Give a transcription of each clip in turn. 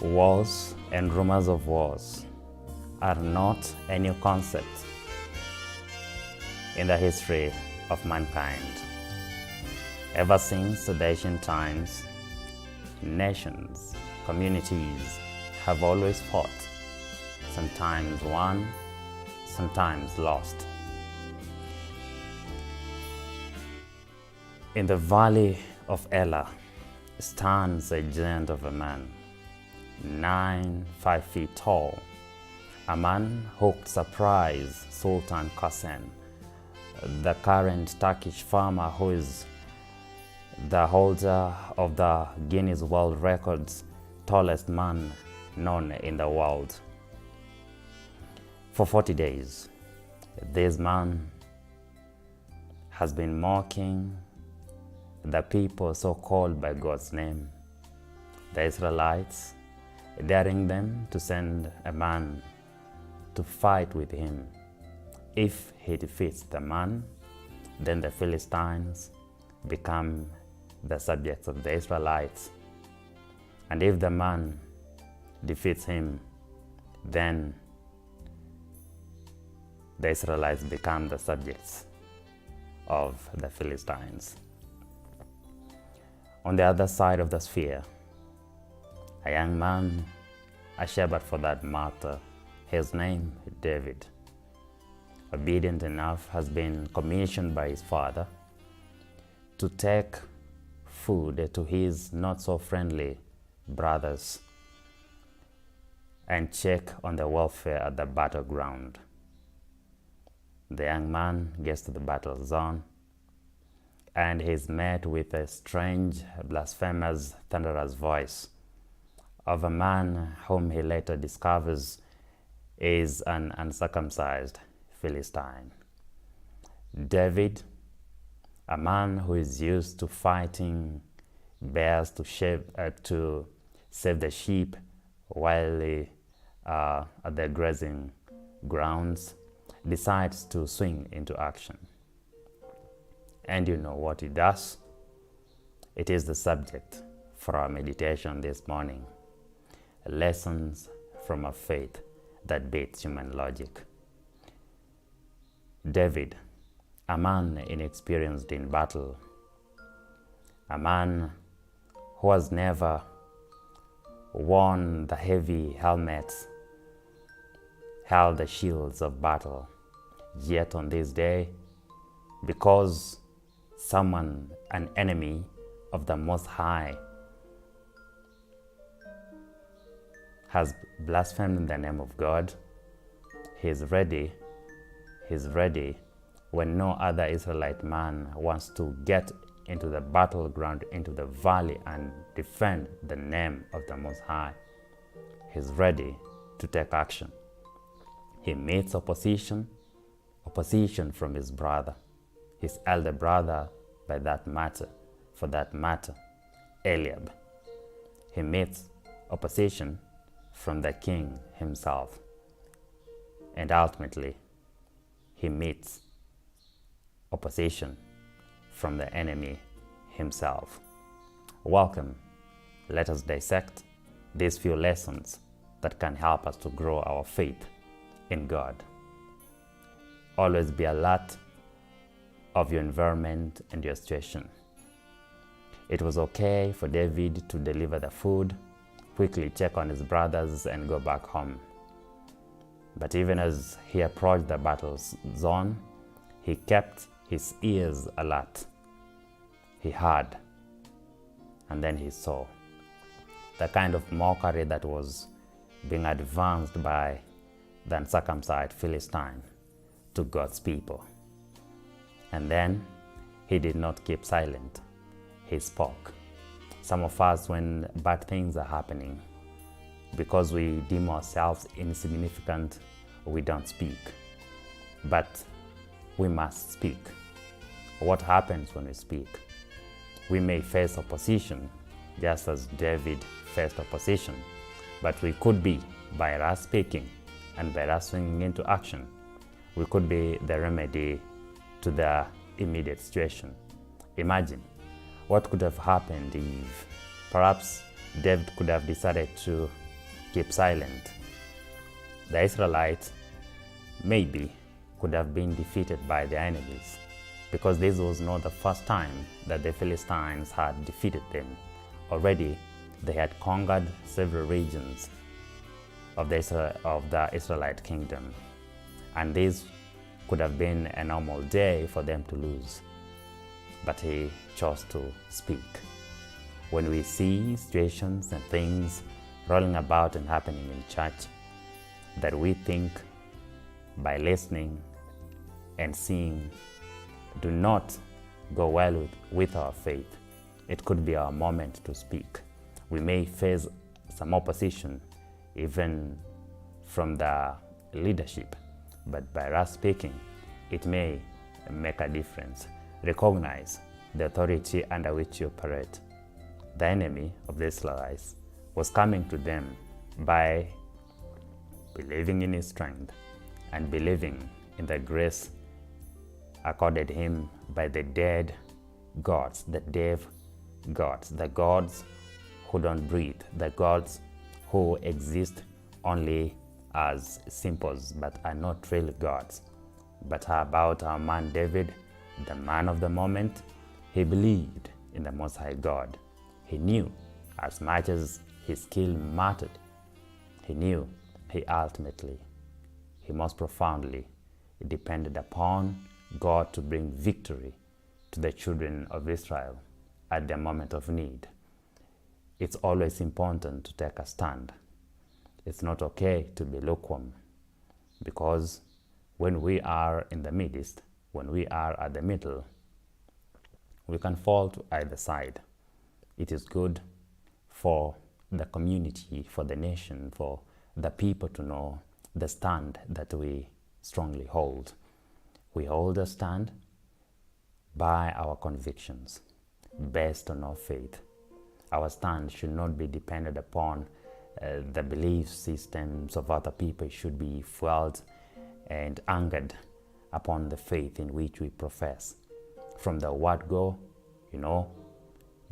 Wars and rumors of wars are not a new concept in the history of mankind. Ever since the ancient times, nations, communities have always fought, sometimes won, sometimes lost. In the valley of Edel stands a giant of a man, 5 feet tall, a man who could surprise Sultan Qasim, the current Turkish farmer who is the holder of the Guinness World Records tallest man known in the world. For 40 days, this man has been mocking the people so called by God's name, the Israelites, daring them to send a man to fight with him. If he defeats the man, then the Philistines become the subjects of the Israelites. And if the man defeats him, then the Israelites become the subjects of the Philistines. On the other side of the sphere, a young man, a shepherd for that matter, his name David, obedient enough, has been commissioned by his father to take food to his not so friendly brothers and check on the welfare at the battleground. The young man gets to the battle zone and he is met with a strange, blasphemous, thunderous voice of a man whom he later discovers is an uncircumcised Philistine. David, a man who is used to fighting bears to save the sheep while at the grazing grounds, decides to swing into action. And you know what he does? It is the subject for our meditation this morning. Lessons from a faith that beats human logic. David, a man inexperienced in battle, a man who has never worn the heavy helmets, held the shields of battle, yet on this day, because someone, an enemy of the Most High, has blasphemed the name of God, he is ready when no other Israelite man wants to get into the battleground, into the valley and defend the name of the Most High. He's ready to take action. He meets opposition from his brother, his elder brother for that matter, Eliab. He meets opposition from the king himself. And ultimately, he meets opposition from the enemy himself. Welcome. Let us dissect these few lessons that can help us to grow our faith in God. Always be alert of your environment and your situation. It was okay for David to deliver the food, quickly check on his brothers and go back home. But even as he approached the battle zone, he kept his ears alert. He heard, and then he saw the kind of mockery that was being advanced by the uncircumcised Philistine to God's people. And then he did not keep silent. He spoke. Some of us, when bad things are happening, because we deem ourselves insignificant, we don't speak. But we must speak. What happens when we speak? We may face opposition, just as David faced opposition, but we could be, by us speaking and by us swinging into action, we could be the remedy to the immediate situation. Imagine what could have happened if perhaps David could have decided to keep silent. The Israelites maybe could have been defeated by their enemies, because this was not the first time that the Philistines had defeated them. Already they had conquered several regions of the Israelite kingdom, and this could have been a normal day for them to lose. But he chose to speak. When we see situations and things rolling about and happening in church that we think by listening and seeing do not go well with our faith, it could be our moment to speak. We may face some opposition even from the leadership, but by us speaking, it may make a difference. Recognize the authority under which you operate. The enemy of the Israelites was coming to them by believing in his strength and believing in the grace accorded him by the dead gods, the deaf gods, the gods who don't breathe, the gods who exist only as symbols but are not real gods. But how about our man David, the man of the moment? He believed in the Most High God. He knew as much as his skill mattered, he knew he most profoundly depended upon God to bring victory to the children of Israel at their moment of need. It's always important to take a stand. It's not okay to be lukewarm, because when we are in the midst, when we are at the middle, we can fall to either side. It is good for the community, for the nation, for the people to know the stand that we strongly hold. We hold a stand by our convictions, based on our faith. Our stand should not be dependent upon the belief systems of other people. It should be fueled and anchored upon the faith in which we profess. From the word go,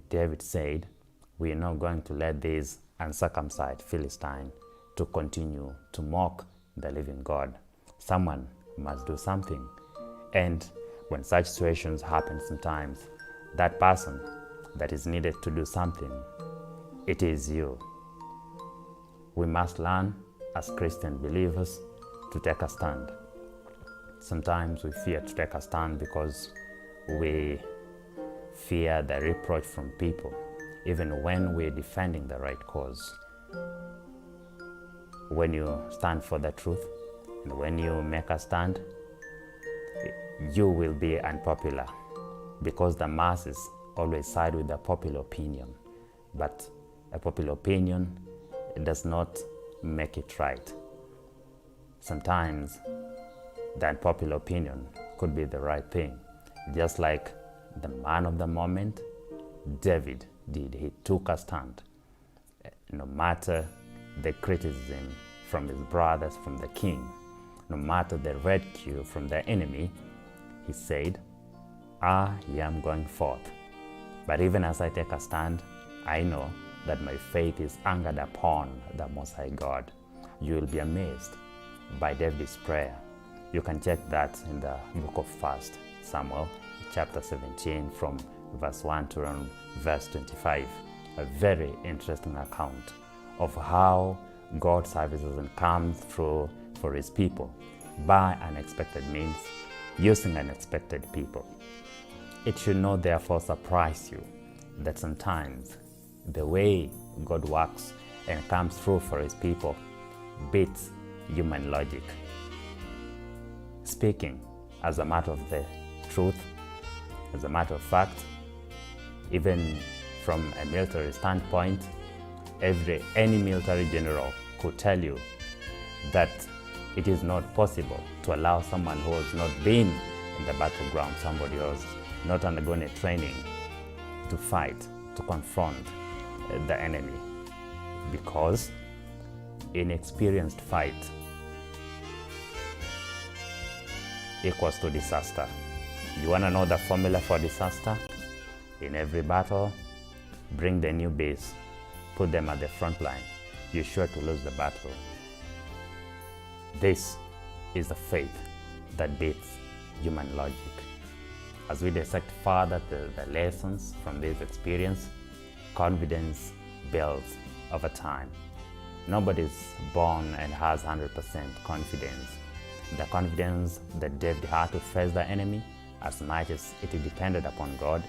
David said, we are not going to let this uncircumcised Philistine to continue to mock the living God. Someone must do something. And when such situations happen sometimes, that person that is needed to do something, it is you. We must learn as Christian believers to take a stand. Sometimes we fear to take a stand because we fear the reproach from people, even when we're defending the right cause. When you stand for the truth and when you make a stand, you will be unpopular, because the masses always side with the popular opinion. But a popular opinion does not make it right. Sometimes the unpopular opinion could be the right thing. Just like the man of the moment, David did. He took a stand. No matter the criticism from his brothers, from the king, no matter the ridicule from the enemy, he said, I am going forth. But even as I take a stand, I know that my faith is anchored upon the Most High God. You will be amazed by David's prayer. You can check that in the book of 1 Samuel, chapter 17, from verse 1 to around verse 25. A very interesting account of how God services and comes through for his people by unexpected means, using unexpected people. It should not therefore surprise you that sometimes the way God works and comes through for his people beats human logic. Speaking as a matter of the truth, as a matter of fact, even from a military standpoint, any military general could tell you that it is not possible to allow someone who has not been in the battleground, somebody who has not undergone a training, to fight, to confront the enemy, because inexperienced fight equals to disaster. You want to know the formula for disaster? In every battle, bring the newbies, put them at the front line, you're sure to lose the battle. This is the faith that beats human logic. As we dissect further the lessons from this experience, confidence builds over time. Nobody's born and has 100% confidence. The confidence that David had to face the enemy, as much as it depended upon God,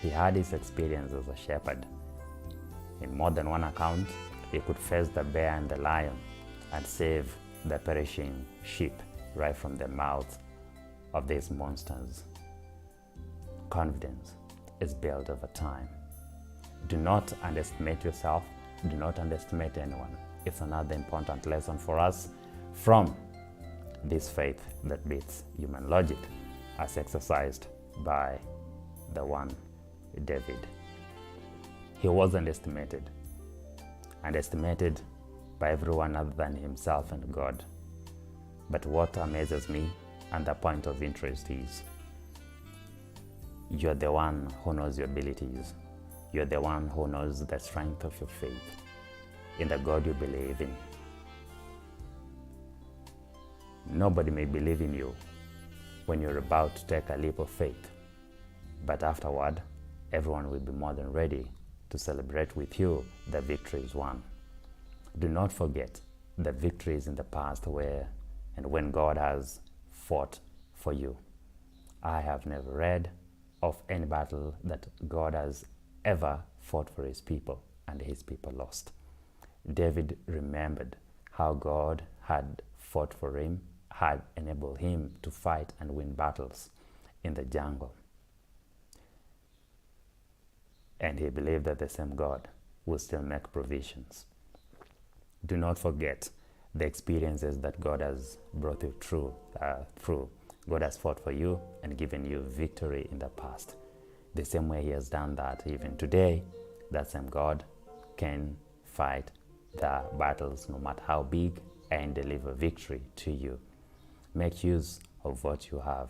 he had his experience as a shepherd. In more than one account, he could face the bear and the lion and save the perishing sheep right from the mouths of these monsters. Confidence is built over time. Do not underestimate yourself. Do not underestimate anyone. It's another important lesson for us from this faith that beats human logic, as exercised by the one David. He was underestimated by everyone other than himself and God. But what amazes me, and the point of interest, is you're the one who knows your abilities. You're the one who knows the strength of your faith in the God you believe in. Nobody may believe in you when you're about to take a leap of faith, but afterward, everyone will be more than ready to celebrate with you the victories won. Do not forget the victories in the past where and when God has fought for you. I have never read of any battle that God has ever fought for his people and his people lost. David remembered how God had fought for him, had enabled him to fight and win battles in the jungle. And he believed that the same God will still make provisions. Do not forget the experiences that God has brought you through. God has fought for you and given you victory in the past. The same way he has done that even today, that same God can fight the battles no matter how big and deliver victory to you. Make use of what you have.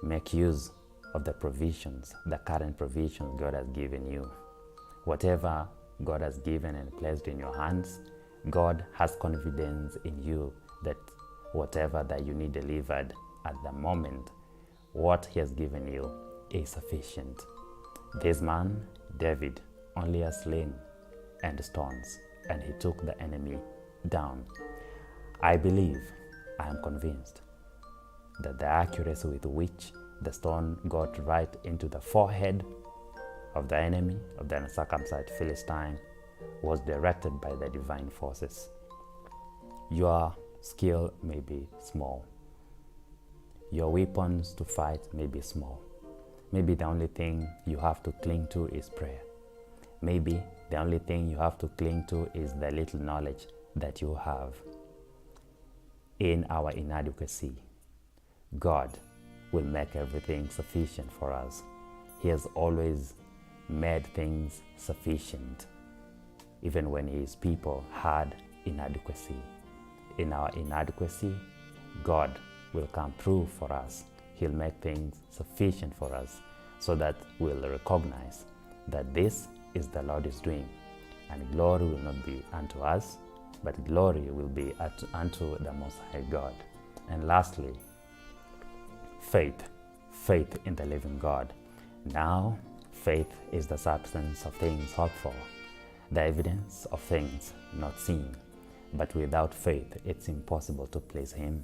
Make use of the provisions, the current provisions God has given you. Whatever God has given and placed in your hands, God has confidence in you that whatever that you need delivered at the moment, what he has given you is sufficient. This man, David, only a sling and stones, and he took the enemy down. I believe, I am convinced, that the accuracy with which the stone got right into the forehead of the enemy, of the uncircumcised Philistine, was directed by the divine forces. Your skill may be small. Your weapons to fight may be small. Maybe the only thing you have to cling to is prayer. Maybe the only thing you have to cling to is the little knowledge that you have. In our inadequacy, God will make everything sufficient for us. He has always made things sufficient, even when his people had inadequacy. In our inadequacy, God will come through for us. He'll make things sufficient for us so that we'll recognize that this is the Lord is doing, and glory will not be unto us, but glory will be unto the Most High God. And lastly, faith in the living God. Now, faith is the substance of things hoped for, the evidence of things not seen. But without faith, it's impossible to please him.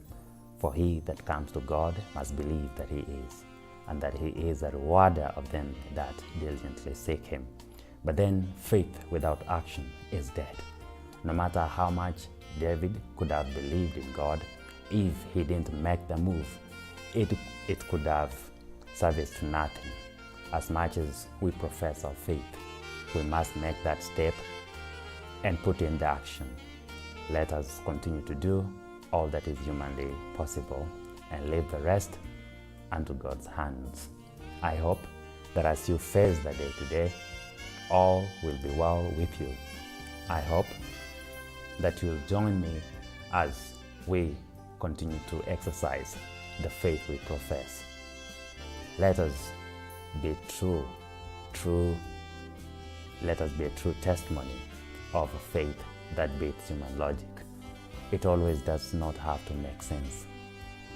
For he that comes to God must believe that he is, and that he is a rewarder of them that diligently seek him. But then faith without action is dead. No matter how much David could have believed in God, if he didn't make the move, it could have serviced nothing. As much as we profess our faith, we must make that step and put in the action. Let us continue to do all that is humanly possible and leave the rest unto God's hands. I hope that as you face the day today, all will be well with you. I hope that you'll join me as we continue to exercise the faith we profess. Let us be true. Let us be a true testimony of faith that beats human logic. It always does not have to make sense.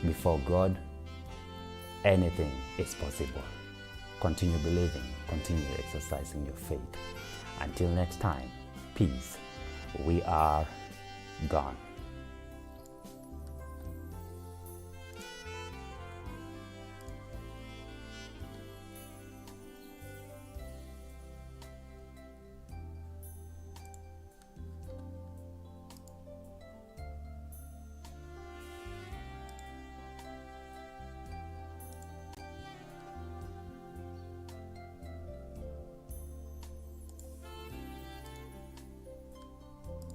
Before God, anything is possible. Continue believing, continue exercising your faith. Until next time, peace. We are gone.